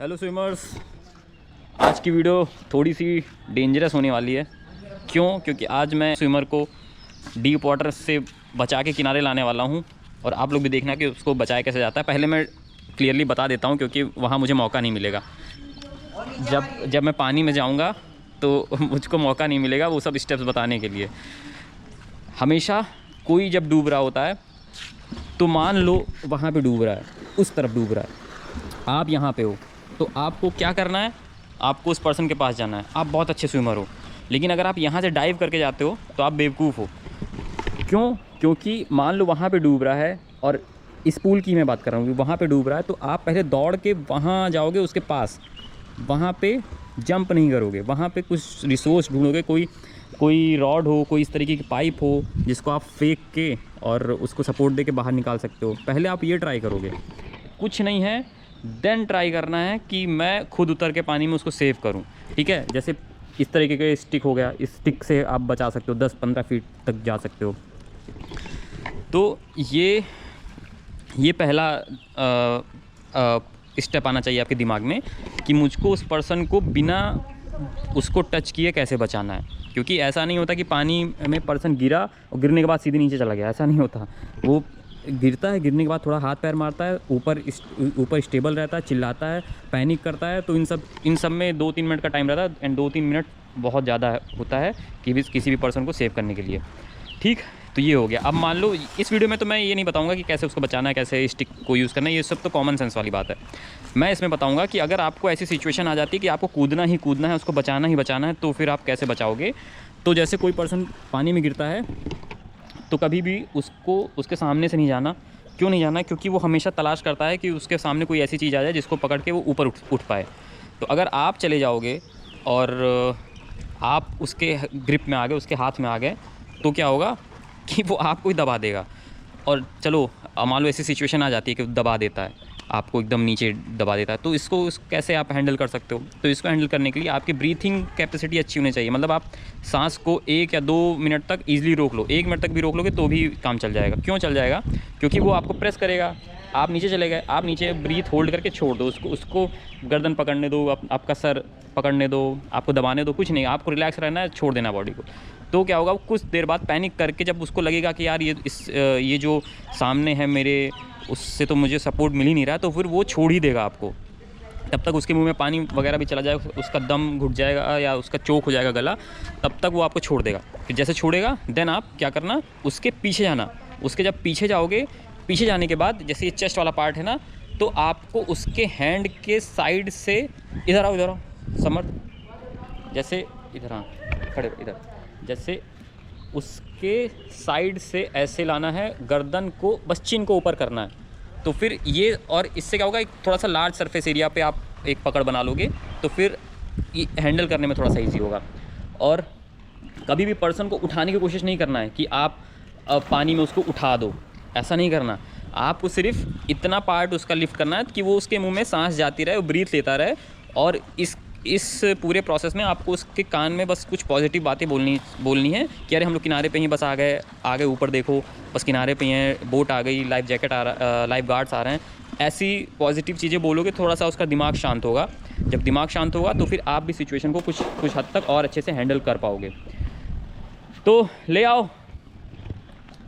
Hello swimmers, आज की video थोड़ी सी डेंजरस होने वाली है। क्यों? क्योंकि आज मैं स्विमर को डीप वाटर से बचा के किनारे लाने वाला हूं और आप लोग भी देखना कि उसको बचाया कैसे जाता है। पहले मैं क्लियरली बता देता हूं क्योंकि वहां मुझे मौका नहीं मिलेगा। जब मैं पानी में जाऊंगा तो मुझको मौका नहीं मिलेगा वो सब स्टेप्स बताने के लिए। हमेशा कोई जब डूब रहा होता है तो मान लो वहाँ पे डूब रहा है, उस तरफ डूब रहा है, आप यहाँ पे हो, तो आपको क्या करना है? आपको उस पर्सन के पास जाना है। आप बहुत अच्छे स्विमर हो, लेकिन अगर आप यहाँ से डाइव करके जाते हो तो आप बेवकूफ़ हो। क्यों? क्योंकि मान लो वहाँ पे डूब रहा है और इस पूल की मैं बात कर रहा हूँ, वहाँ पे डूब रहा है तो आप पहले दौड़ के वहाँ जाओगे उसके पास, वहाँ पे जंप नहीं करोगे, वहाँ पे कुछ रिसोर्स ढूंढोगे, कोई रॉड हो, कोई इस तरीके की पाइप हो जिसको आप फेंक के और उसको सपोर्ट दे के बाहर निकाल सकते हो। पहले आप ये ट्राई करोगे, कुछ नहीं है, देन ट्राई करना है कि मैं खुद उतर के पानी में उसको सेव करूं। ठीक है, जैसे इस तरीके के स्टिक हो गया, इस स्टिक से आप बचा सकते हो, 10-15 फीट तक जा सकते हो। तो ये पहला स्टेप आना चाहिए आपके दिमाग में कि मुझको उस पर्सन को बिना उसको टच किए कैसे बचाना है। क्योंकि ऐसा नहीं होता कि पानी में पर्सन गिरा और गिरने के बाद सीधे नीचे चला गया, ऐसा नहीं होता। वो गिरता है, गिरने के बाद थोड़ा हाथ पैर मारता है, ऊपर स्टेबल रहता है, चिल्लाता है, पैनिक करता है। तो इन सब में 2-3 मिनट का टाइम रहता है एंड 2-3 मिनट बहुत ज़्यादा होता है कि किसी भी पर्सन को सेव करने के लिए। ठीक, तो ये हो गया। अब मान लो इस वीडियो में तो मैं ये नहीं बताऊंगा कि कैसे उसको बचाना है, कैसे स्टिक को यूज़ करना है, ये सब तो कॉमन सेंस वाली बात है। मैं इसमें बताऊंगा कि अगर आपको ऐसी सिचुएशन आ जाती है कि आपको कूदना ही कूदना है, उसको बचाना ही बचाना है, तो फिर आप कैसे बचाओगे। तो जैसे कोई पर्सन पानी में गिरता है तो कभी भी उसके सामने से नहीं जाना। क्यों नहीं जाना? क्योंकि वो हमेशा तलाश करता है कि उसके सामने कोई ऐसी चीज़ आ जाए जिसको पकड़ के वो ऊपर उठ पाए। तो अगर आप चले जाओगे और आप उसके ग्रिप में आ गए, उसके हाथ में आ गए, तो क्या होगा कि वो आपको ही दबा देगा। और चलो मान लो ऐसी सिचुएशन आ जाती है कि दबा देता है, आपको एकदम नीचे दबा देता है, तो इसको कैसे आप हैंडल कर सकते हो? तो इसको हैंडल करने के लिए आपकी ब्रीथिंग कैपेसिटी अच्छी होनी चाहिए। मतलब आप सांस को 1 या 2 मिनट तक ईजिली रोक लो। 1 मिनट तक भी रोक लोगे तो भी काम चल जाएगा। क्यों चल जाएगा? क्योंकि वो आपको प्रेस करेगा, आप नीचे चले गए, आप नीचे ब्रीथ होल्ड करके छोड़ दो उसको गर्दन पकड़ने दो, आपका सर पकड़ने दो, आपको दबाने दो, कुछ नहीं, आपको रिलैक्स रहना है, छोड़ देना बॉडी को। तो क्या होगा, कुछ देर बाद पैनिक करके जब उसको लगेगा कि यार ये जो सामने है मेरे, उससे तो मुझे सपोर्ट मिल ही नहीं रहा, तो फिर वो छोड़ ही देगा आपको। तब तक उसके मुंह में पानी वगैरह भी चला जाएगा, उसका दम घुट जाएगा या उसका चोक हो जाएगा गला, तब तक वो आपको छोड़ देगा। फिर जैसे छोड़ेगा देन आप क्या करना, उसके पीछे जाना। उसके जब पीछे जाओगे, पीछे जाने के बाद जैसे ये चेस्ट वाला पार्ट है ना, तो आपको उसके हैंड के साइड से इधर आओ समर्थ, जैसे इधर हाँ खड़े इधर, जैसे उसके साइड से ऐसे लाना है, गर्दन को बस चिन को ऊपर करना है। तो फिर ये, और इससे क्या होगा, एक थोड़ा सा लार्ज सरफेस एरिया पे आप एक पकड़ बना लोगे, तो फिर ये हैंडल करने में थोड़ा सा ईजी होगा। और कभी भी पर्सन को उठाने की कोशिश नहीं करना है कि आप पानी में उसको उठा दो, ऐसा नहीं करना। आपको सिर्फ इतना पार्ट उसका लिफ्ट करना है कि वो उसके मुंह में सांस जाती रहे, वो ब्रीथ लेता रहे। और इस पूरे प्रोसेस में आपको उसके कान में बस कुछ पॉजिटिव बातें बोलनी है कि अरे हम लोग किनारे पे ही बस आ गए ऊपर देखो, बस किनारे पे हैं, बोट आ गई, लाइफ जैकेट आ रहा, लाइफ गार्ड्स आ रहे हैं। ऐसी पॉजिटिव चीज़ें बोलोगे, थोड़ा सा उसका दिमाग शांत होगा। जब दिमाग शांत होगा तो फिर आप भी सिचुएशन को कुछ हद तक और अच्छे से हैंडल कर पाओगे। तो ले आओ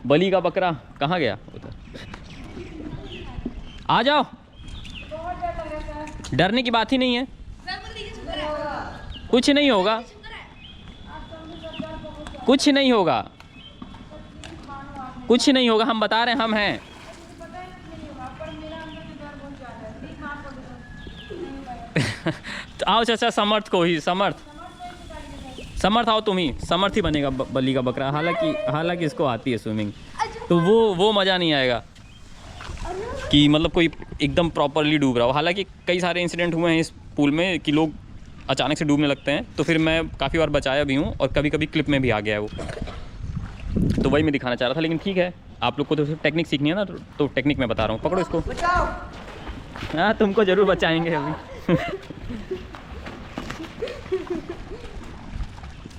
बलि का बकरा, कहाँ गया? आ जाओ, डरने की बात ही नहीं है, कुछ नहीं होगा, कुछ नहीं होगा, कुछ नहीं होगा, हम बता रहे हैं, हम हैं। तो आओ चाचा, समर्थ को ही, समर्थ आओ, तुम ही समर्थ ही बनेगा बलि का बकरा। हालांकि इसको आती है स्विमिंग, तो वो मज़ा नहीं आएगा कि मतलब कोई एकदम प्रॉपरली डूब रहा हो। हालांकि कई सारे इंसिडेंट हुए हैं इस पूल में कि लोग अचानक से डूबने लगते हैं, तो फिर मैं काफ़ी बार बचाया भी हूँ और कभी कभी क्लिप में भी आ गया है वो। तो वही मैं दिखाना चाह रहा था, लेकिन ठीक है, आप लोग को तो टेक्निक सीखनी है ना, तो टेक्निक मैं बता रहा हूँ। पकड़ो इसको। हाँ, तुमको ज़रूर बचाएंगे अभी।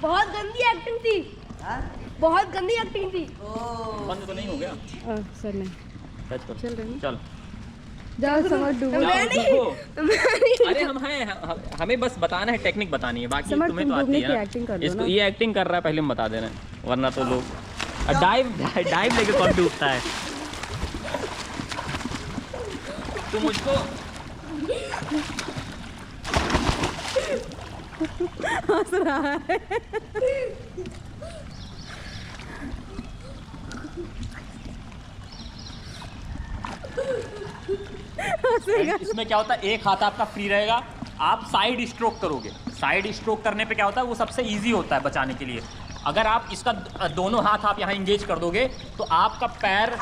बहुत गंदी एक्टिंग थी, बहुत गंदी एक्टिंग थी। बंद तो नहीं हो गया? सर नहीं, चल। जाओ समर डूबो। जाओ, डूबो। अरे हम हैं, हमें बस बताना है, टेक्निक बतानी है, बाकी समर, तुम्हें तुम तो आती डूबने है की ना। एक्टिंग कर लो इसको ना। ये एक्टिंग कर रहा है, पहले हम बता दे रहे हैं, वरना तो लोग डाइव लेके कौन डूबता है। तो मुझको हंस रहा है। इसमें क्या होता है, एक हाथ आपका फ्री रहेगा, आप साइड स्ट्रोक करोगे। साइड स्ट्रोक करने पे क्या होता है, वो सबसे इजी होता है बचाने के लिए। अगर आप इसका दोनों हाथ आप यहाँ इंगेज कर दोगे तो आपका पैर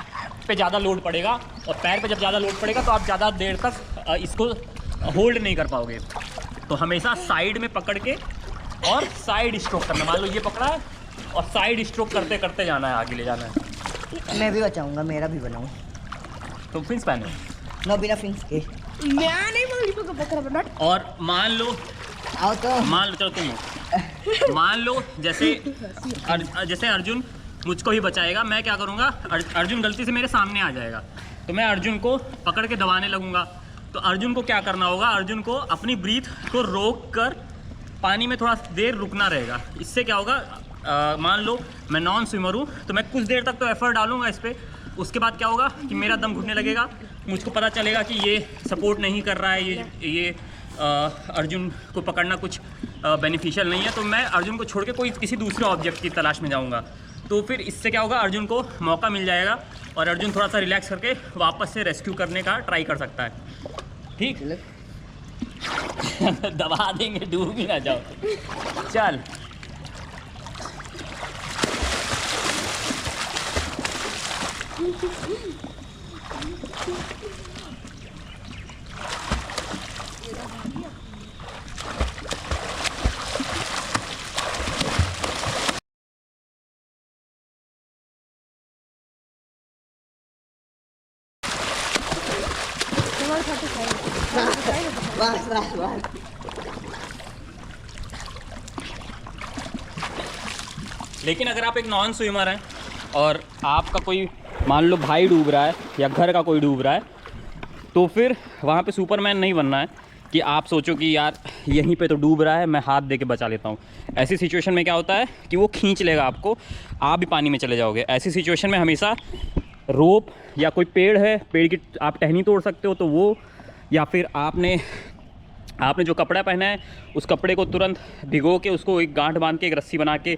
पे ज़्यादा लोड पड़ेगा, और पैर पे जब ज़्यादा लोड पड़ेगा तो आप ज़्यादा देर तक इसको होल्ड नहीं कर पाओगे। तो हमेशा साइड में पकड़ के और साइड स्ट्रोक करना। मान लो ये पकड़ा है और साइड स्ट्रोक करते करते जाना है, आगे ले जाना है। मैं भी बचाऊंगा, मेरा भी बनाऊं। तुम फिंस पहनो नो, बिना फिंस के। मैं नहीं बोल पकड़ बना। और मान लो चलो तुम मान लो जैसे अर्जुन मुझको ही बचाएगा, मैं क्या करूँगा, अर्जुन गलती से मेरे सामने आ जाएगा तो मैं अर्जुन को पकड़ के दबाने लगूंगा। तो अर्जुन को क्या करना होगा, अर्जुन को अपनी ब्रीथ को रोक कर पानी में थोड़ा देर रुकना रहेगा। इससे क्या होगा, मान लो मैं नॉन स्विमर हूँ तो मैं कुछ देर तक तो एफर्ट डालूंगा इस पर। उसके बाद क्या होगा कि मेरा दम घुटने लगेगा, मुझको पता चलेगा कि ये सपोर्ट नहीं कर रहा है, ये अर्जुन को पकड़ना कुछ बेनिफिशियल नहीं है, तो मैं अर्जुन को छोड़ के किसी दूसरे ऑब्जेक्ट की तलाश में जाऊंगा। तो फिर इससे क्या होगा, अर्जुन को मौका मिल जाएगा और अर्जुन थोड़ा सा रिलैक्स करके वापस से रेस्क्यू करने का ट्राई कर सकता है। ठीक दबा देंगे, डूब भी ना जाओ। चल बस बस बस। लेकिन अगर आप एक नॉन स्विमर हैं और आपका कोई मान लो भाई डूब रहा है या घर का कोई डूब रहा है, तो फिर वहाँ पे सुपरमैन नहीं बनना है कि आप सोचो कि यार यहीं पे तो डूब रहा है, मैं हाथ दे के बचा लेता हूँ। ऐसी सिचुएशन में क्या होता है कि वो खींच लेगा आपको, आप भी पानी में चले जाओगे। ऐसी सिचुएशन में हमेशा रोप या कोई पेड़ है, पेड़ की आप टहनी तोड़ सकते हो तो वो, या फिर आपने जो कपड़ा पहना है उस कपड़े को तुरंत भिगो के उसको एक गांठ बांध के एक रस्सी बना के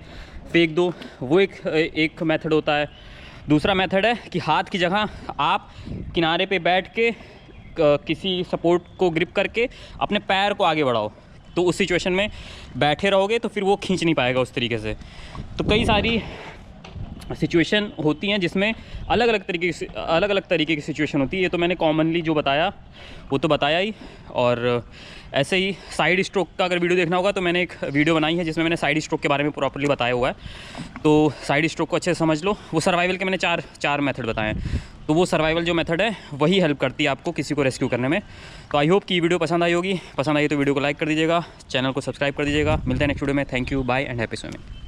फेंक दो, वो एक मेथड होता है। दूसरा मेथड है कि हाथ की जगह आप किनारे पे बैठ के किसी सपोर्ट को ग्रिप करके अपने पैर को आगे बढ़ाओ, तो उस सिचुएशन में बैठे रहोगे तो फिर वो खींच नहीं पाएगा उस तरीके से। तो कई सारी सिचुएशन होती हैं जिसमें अलग अलग तरीके की सिचुएशन होती है। ये तो मैंने कॉमनली जो बताया वो तो बताया ही। और ऐसे ही साइड स्ट्रोक का अगर वीडियो देखना होगा तो मैंने एक वीडियो बनाई है जिसमें मैंने साइड स्ट्रोक के बारे में प्रॉपर्ली बताया हुआ है, तो साइड स्ट्रोक को अच्छे से समझ लो। वो सर्वाइवल के मैंने चार मेथड बताए हैं, तो वो सर्वाइवल जो मेथड है वही हेल्प करती है आपको किसी को रेस्क्यू करने में। तो आई होप कि वीडियो पसंद आई होगी। पसंद आई तो वीडियो को लाइक कर दीजिएगा, चैनल को सब्सक्राइब कर दीजिएगा। मिलते हैं नेक्स्ट वीडियो में। Thank you, bye and happy swimming.